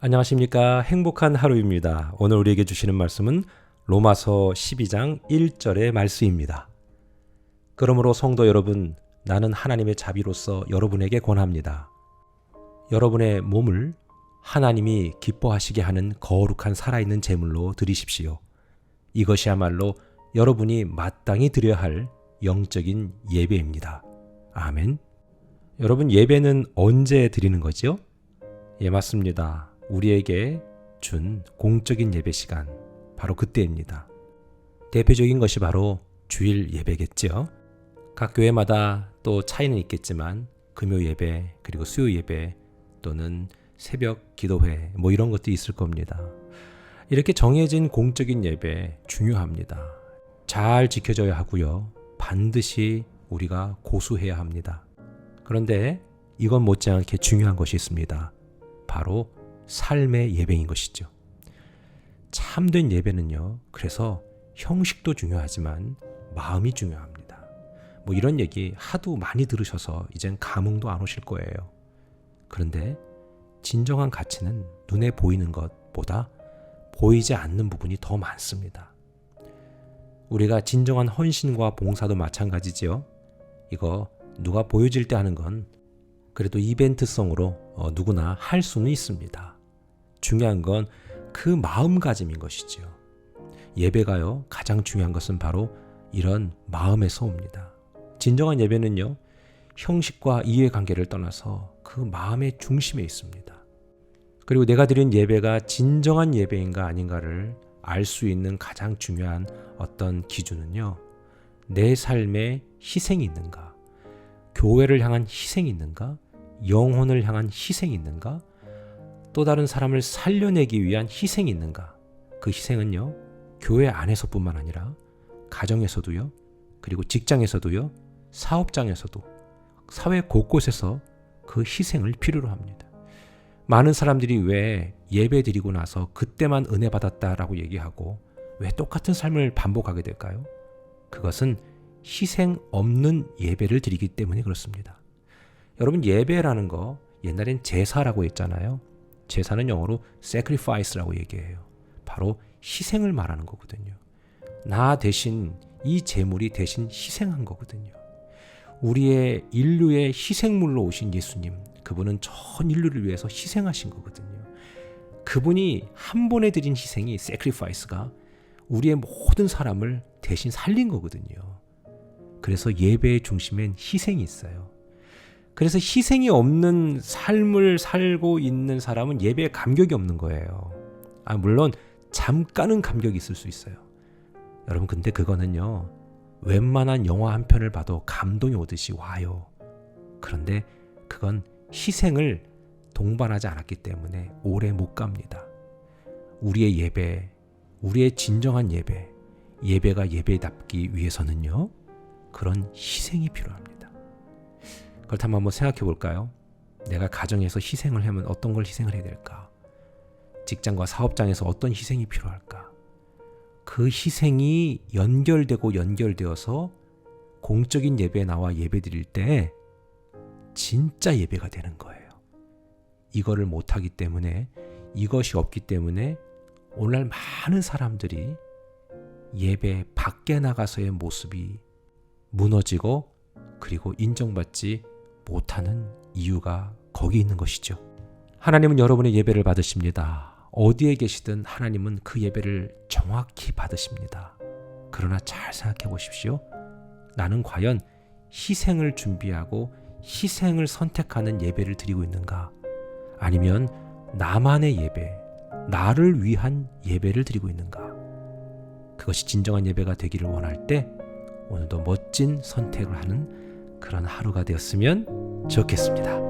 안녕하십니까. 행복한 하루입니다. 오늘 우리에게 주시는 말씀은 로마서 12장 1절의 말씀입니다. 그러므로 성도 여러분, 나는 하나님의 자비로서 여러분에게 권합니다. 여러분의 몸을 하나님이 기뻐하시게 하는 거룩한 살아있는 제물로 드리십시오. 이것이야말로 여러분이 마땅히 드려야 할 영적인 예배입니다. 아멘. 여러분, 예배는 언제 드리는 거죠? 예, 맞습니다. 우리에게 준 공적인 예배 시간, 바로 그때입니다. 대표적인 것이 바로 주일 예배겠죠. 각 교회마다 또 차이는 있겠지만 금요 예배, 그리고 수요 예배, 또는 새벽 기도회, 이런 것도 있을 겁니다. 이렇게 정해진 공적인 예배 중요합니다. 잘 지켜져야 하고요. 반드시 우리가 고수해야 합니다. 그런데 이건 못지않게 중요한 것이 있습니다. 바로 삶의 예배인 것이죠. 참된 예배는요, 그래서 형식도 중요하지만 마음이 중요합니다. 이런 얘기 하도 많이 들으셔서 이젠 감흥도 안 오실 거예요. 그런데 진정한 가치는 눈에 보이는 것보다 보이지 않는 부분이 더 많습니다. 우리가 진정한 헌신과 봉사도 마찬가지죠. 이거 누가 보여질 때 하는 건 그래도 이벤트성으로 누구나 할 수는 있습니다. 중요한 건 그 마음가짐인 것이죠. 예배가요, 가장 중요한 것은 바로 이런 마음에서 옵니다. 진정한 예배는요, 형식과 이해관계를 떠나서 그 마음의 중심에 있습니다. 그리고 내가 드린 예배가 진정한 예배인가 아닌가를 알 수 있는 가장 중요한 어떤 기준은요, 내 삶에 희생이 있는가, 교회를 향한 희생이 있는가, 영혼을 향한 희생이 있는가, 또 다른 사람을 살려내기 위한 희생이 있는가. 그 희생은요, 교회 안에서뿐만 아니라 가정에서도요, 그리고 직장에서도요, 사업장에서도, 사회 곳곳에서 그 희생을 필요로 합니다. 많은 사람들이 왜 예배 드리고 나서 그때만 은혜 받았다라고 얘기하고 왜 똑같은 삶을 반복하게 될까요? 그것은 희생 없는 예배를 드리기 때문에 그렇습니다. 여러분, 예배라는 거 옛날엔 제사라고 했잖아요. 제사는 영어로 sacrifice라고 얘기해요. 바로 희생을 말하는 거거든요. 나 대신 이 제물이 대신 희생한 거거든요. 우리의 인류의 희생물로 오신 예수님, 그분은 전 인류를 위해서 희생하신 거거든요. 그분이 한 번에 드린 희생이 sacrifice가 우리의 모든 사람을 대신 살린 거거든요. 그래서 예배의 중심엔 희생이 있어요. 그래서 희생이 없는 삶을 살고 있는 사람은 예배에 감격이 없는 거예요. 물론 잠깐은 감격이 있을 수 있어요. 여러분, 근데 그거는요, 웬만한 영화 한 편을 봐도 감동이 오듯이 와요. 그런데 그건 희생을 동반하지 않았기 때문에 오래 못 갑니다. 우리의 예배, 우리의 진정한 예배, 예배가 예배답기 위해서는요, 그런 희생이 필요합니다. 그렇다면 한번 생각해 볼까요? 내가 가정에서 희생을 하면 어떤 걸 희생을 해야 될까? 직장과 사업장에서 어떤 희생이 필요할까? 그 희생이 연결되어서 공적인 예배에 나와 예배 드릴 때 진짜 예배가 되는 거예요. 이거를 못하기 때문에, 이것이 없기 때문에 오늘날 많은 사람들이 예배 밖에 나가서의 모습이 무너지고 그리고 인정받지 못하는 이유가 거기 있는 것이죠. 하나님은 여러분의 예배를 받으십니다. 어디에 계시든 하나님은 그 예배를 정확히 받으십니다. 그러나 잘 생각해 보십시오. 나는 과연 희생을 준비하고 희생을 선택하는 예배를 드리고 있는가? 아니면 나만의 예배, 나를 위한 예배를 드리고 있는가? 그것이 진정한 예배가 되기를 원할 때 오늘도 멋진 선택을 하는 그런 하루가 되었으면 좋겠습니다.